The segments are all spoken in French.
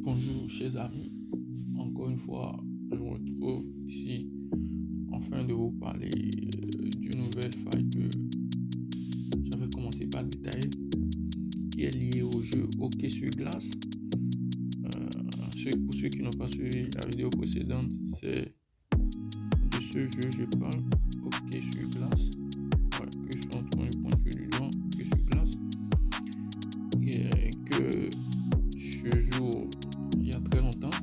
Bonjour chers amis, encore une fois, je me retrouve ici afin de vous parler d'une nouvelle faille que j'avais commencé par détailler, qui est liée au jeu hockey sur glace. Pour ceux qui n'ont pas suivi la vidéo précédente, c'est de ce jeu je parle, hockey sur glace, que je suis en train de pointer du doigt, hockey sur glace, et que ce jour, il y a très longtemps,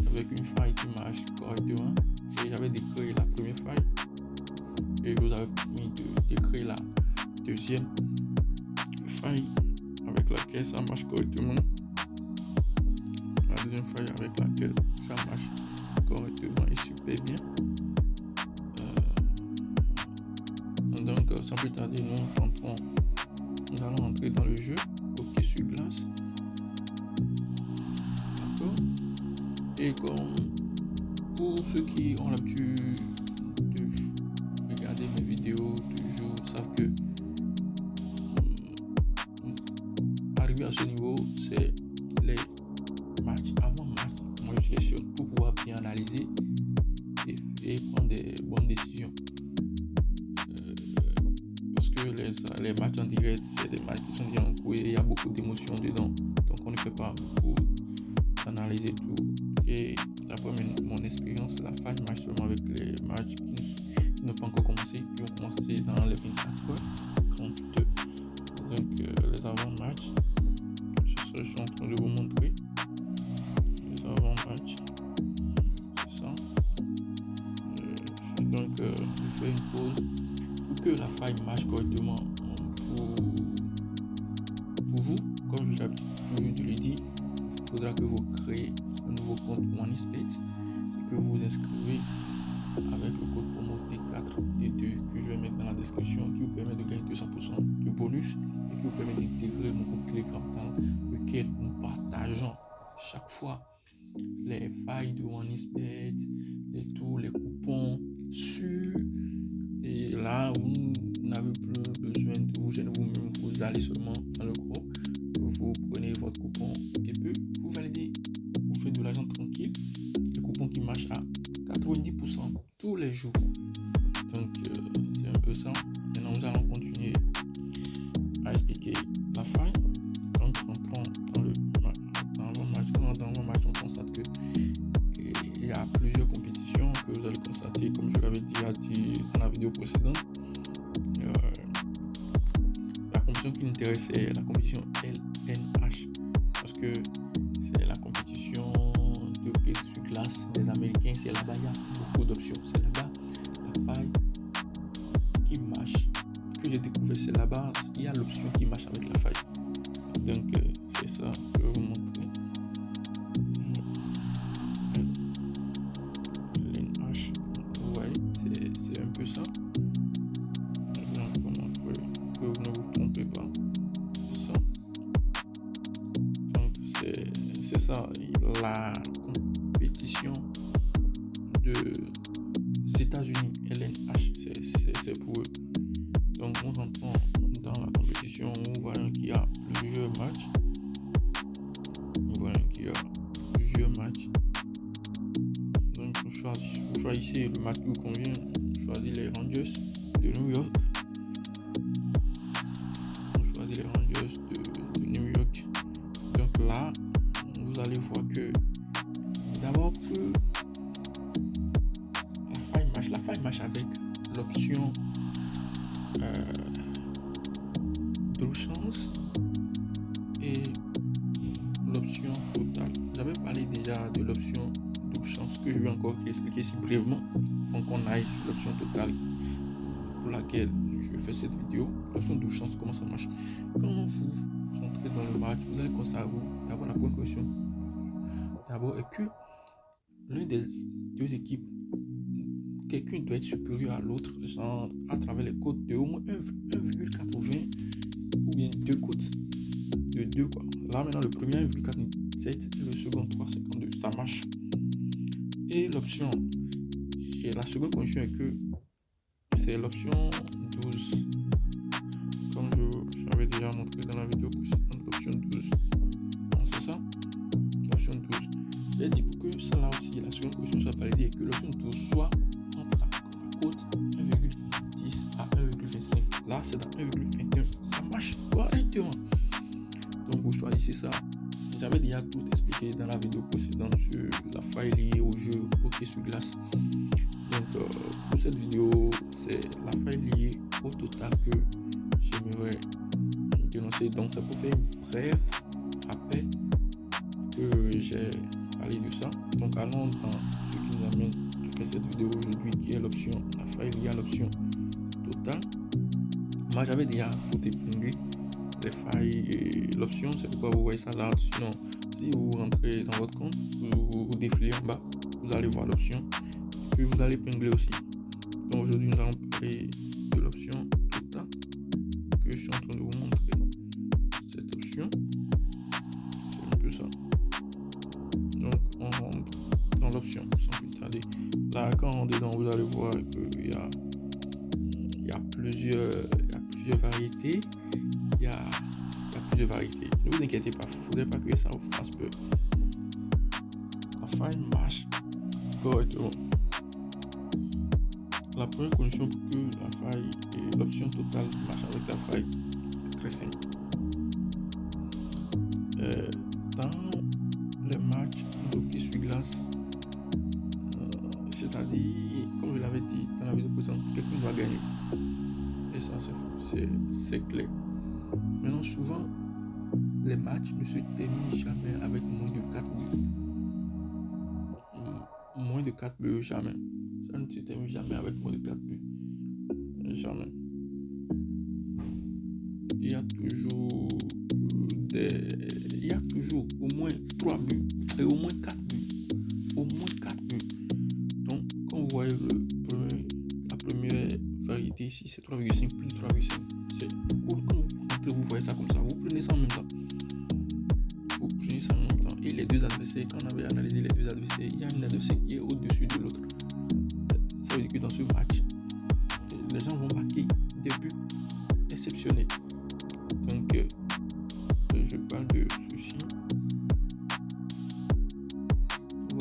avec une faille qui marche correctement, et j'avais décrit la première faille, et je vous avais promis de décrire la deuxième faille avec laquelle ça marche correctement. La deuxième faille avec laquelle ça marche correctement et super bien. Donc, sans plus tarder, nous allons entrer dans le jeu hockey sur glace. D'accord. Et comme pour ceux qui ont l'habitude de regarder mes vidéos toujours, savent que arrivé à ce niveau, c'est les matchs avant match. Moi, je suis sûr pour pouvoir bien analyser et prendre des bonnes décisions. Parce que les matchs en direct, c'est des matchs qui sont bien en cours et il y a beaucoup d'émotions dedans. Donc, on ne fait pas beaucoup d'analyser tout. Et d'après mon expérience, la faille marche seulement avec les matchs qui n'ont pas encore commencé, qui ont commencé dans les 24 heures 32. Donc, les avant-matchs, je suis en train de vous montrer. Les avant-matchs, c'est ça. Donc, je fais une pause pour que la faille marche correctement. Pour vous, comme je l'ai dit, il faudra que vous créez un nouveau compte OneXBet et que vous vous inscrivez avec le code promo T4D2 que je vais mettre dans la description, qui vous permet de gagner 200% de bonus et qui vous permet d'intégrer mon groupe Telegram dans lequel nous partageons chaque fois les failles de OneXBet, les coupons sûrs. Et là, vous n'avez plus besoin de vous gêner vous-même, vous allez seulement dans le groupe, vous prenez votre coupon et puis vous validez, vous faites de l'argent tranquille. Le coupon qui marche à 90% tous les jours. Donc, c'est un peu ça. Maintenant, nous allons continuer à expliquer la faille. Donc, entrons dans le match, on constate qu'il y a plusieurs compétitions que vous allez constater, comme je l'avais déjà dit dans la vidéo précédente. La compétition qui m'intéresse, c'est la compétition LNH, parce que c'est la compétition de hockey sur glace des Américains. C'est là-bas, il y a beaucoup d'options. C'est là-bas la faille qui marche, que j'ai découvert, c'est là-bas, il y a l'option qui marche avec la faille. Donc, c'est ça que je vais vous montrer. LNH, ouais, c'est un peu ça. Je vais vous montrer que vous ne vous trompez pas. C'est ça. Donc, c'est ça, la compétition des États-Unis, LNH, c'est pour eux. Donc, nous entrons dans la compétition, nous voyons qu'il y a plusieurs matchs. Donc, vous choisissez le match qui vous convient. Vous choisissez les Rangers de New York. Vous choisissez les Rangers de New York. Donc là, vous allez voir que d'abord que la faille marche avec l'option double chance et l'option totale. J'avais parlé déjà de l'option double chance que je vais encore expliquer ici brièvement. Donc on aille sur l'option totale pour laquelle je fais cette vidéo. L'option double chance, comment ça marche? Quand vous rentrez dans le match, vous allez constater d'abord la première question d'abord est que l'une des deux équipes, quelqu'un doit être supérieur à l'autre, genre à travers les cotes de au moins 1,80 ou bien deux cotes de 2 quoi. Là maintenant le premier 1,47 et le second 3,52, ça marche. Et la seconde condition est que c'est l'option 12, comme j'avais déjà montré dans la vidéo précédente. L'option 12, non, c'est ça, l'option J'ai dit pour que cela aussi, la seconde condition soit validée et que l'option de tour soit entre la cote 1,10 à 1,25. Là, c'est dans 1,21. Ça marche correctement. Donc, vous choisissez ça. J'avais déjà tout expliqué dans la vidéo précédente sur la faille liée au jeu hockey sur glace. Donc, pour cette vidéo, c'est la faille liée au total que j'aimerais dénoncer. Donc, c'est pour faire un bref rappel que j'ai parlé de ça. Donc, allons dans ce qui nous amène à faire cette vidéo aujourd'hui, qui est l'option, la faille liée à l'option totale. Moi, j'avais déjà tout épinglé. Les failles et l'option, c'est pourquoi vous voyez ça là. Sinon, si vous rentrez dans votre compte, vous défilez en bas, vous allez voir l'option, puis vous allez épingler aussi. Donc aujourd'hui, nous allons parler de l'option totale que je suis en train de vous montrer. Cette option, c'est un peu ça. Donc on rentre dans l'option sans plus tarder. Là, quand on est dedans, vous allez voir qu'il y a plusieurs variétés. Il y a plusieurs variétés. Ne vous inquiétez pas, il ne faudrait pas que ça vous fasse peur. La faille marche correctement. La première condition pour que la faille et l'option totale marchent avec la faille est très simple. Dans les matchs de hockey sur glace, c'est-à-dire, comme je l'avais dit dans la vidéo précédente, quelqu'un doit gagner. Et ça, c'est clair. Maintenant, souvent, les matchs ne se terminent jamais avec moins de 4 buts. Moins de 4 buts, jamais. Ça ne se termine jamais avec moins de 4 buts. Jamais. Il y a toujours au moins 3 buts et au moins 4 buts. Au moins 4 buts. Donc, quand vous voyez la première variété ici, c'est 3,5 plus 3,5. C'est cool. Quand vous voyez ça comme ça, vous prenez ça en même temps. Et les deux adversaires, quand on avait analysé les deux adversaires, il y a un adversaire qui est au-dessus de l'autre. Ça veut dire que dans ce match, les gens vont marquer des buts exceptionnels. Donc, je parle de ceci.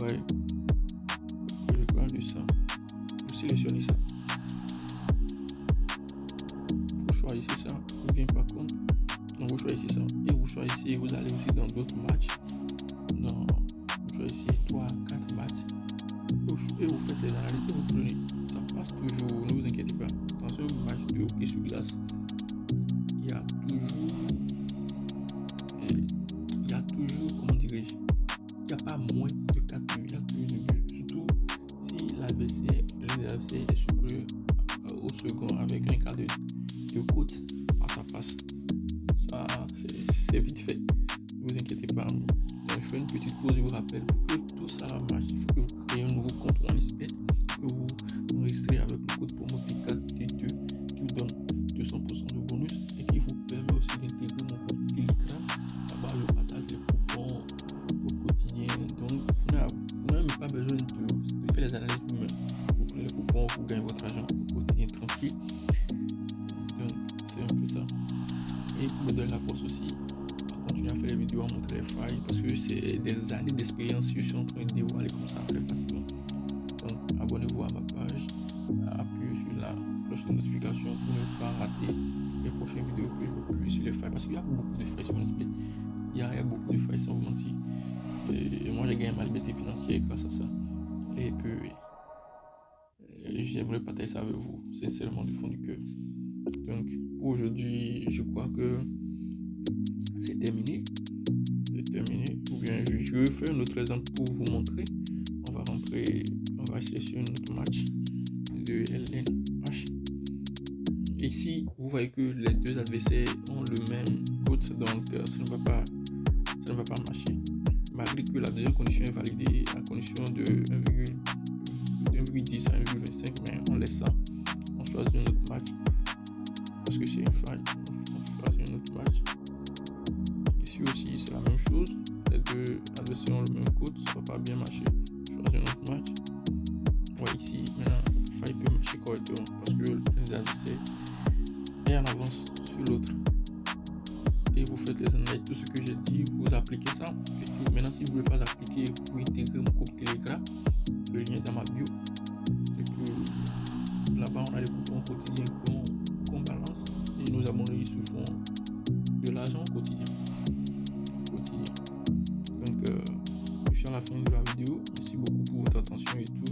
Ouais, je parle de ça. Vous sélectionnez ça. Vous choisissez ça, ou bien par contre, donc vous choisissez ça. Et vous choisissez, vous allez aussi dans d'autres matchs. Vous choisissez 3, 4 matchs. Et vous faites les analyses et vous prenez. Ça passe toujours, ne vous inquiétez pas. Dans un match de hockey sur glace, il y a toujours, comment dirais-je, il n'y a pas moins de 4 buts, il y a plus de buts. Surtout si l'adversaire est supérieur au second avec un cas de côte, ça passe. Ça, c'est vite fait. Ne vous inquiétez pas. Donc, je fais une petite pause, je vous rappelle, pour que tout ça marche, il faut que vous créez un nouveau compte OneXBet, que vous enregistrez avec le code promo T4T2 qui vous donne 200% de bonus et qui vous permet aussi d'intégrer mon compte Telegram. Là-bas, je partage les coupons au quotidien. Donc, vous n'avez même pas besoin de faire les analyses vous-même. Vous prenez les coupons, vous gagnez votre argent au quotidien tranquille. Donc, c'est un peu ça. Et pour me donner la force aussi, continuer à faire les vidéos, à montrer les failles, parce que c'est des années d'expérience que je suis en train de dévoiler comme ça très facilement. Donc abonnez-vous à ma page, appuyez sur la cloche de notification pour ne pas rater les prochaines vidéos que je vais publier sur les failles, parce qu'il y a beaucoup de failles sur OneXBet. Il y a beaucoup de failles sans vous mentir. Et moi j'ai gagné ma liberté financière grâce à ça. Et puis j'aimerais partager ça avec vous, sincèrement du fond du cœur. Donc pour aujourd'hui, je crois que c'est terminé. Ou bien je vais faire un autre exemple pour vous montrer. On va sélectionner notre match de LNH. Ici, vous voyez que les deux adversaires ont le même code, donc ça ne va pas marcher. Malgré que la deuxième condition est validée, la condition de 1,10 à 1,25, mais on laisse ça. On choisit un autre match parce que c'est une faille. On choisit un autre match. Ici aussi, c'est la même chose. Les deux adversaires ont le même code, ça va pas bien marcher. Choisir un autre match. Ouais, ici, maintenant, la faille peut marcher correctement parce que l'un des adversaires est en avance sur l'autre. et vous faites les analyses, tout ce que j'ai dit, vous appliquez ça et tout. Maintenant, si vous ne voulez pas appliquer, vous pouvez intégrer mon groupe Telegram, le lien est dans ma bio. Et puis là-bas, on a des coupons quotidiens qu'on balance et nos abonnés se font de l'argent au quotidien. Donc, je suis à la fin de la vidéo. Merci beaucoup pour votre attention et tout.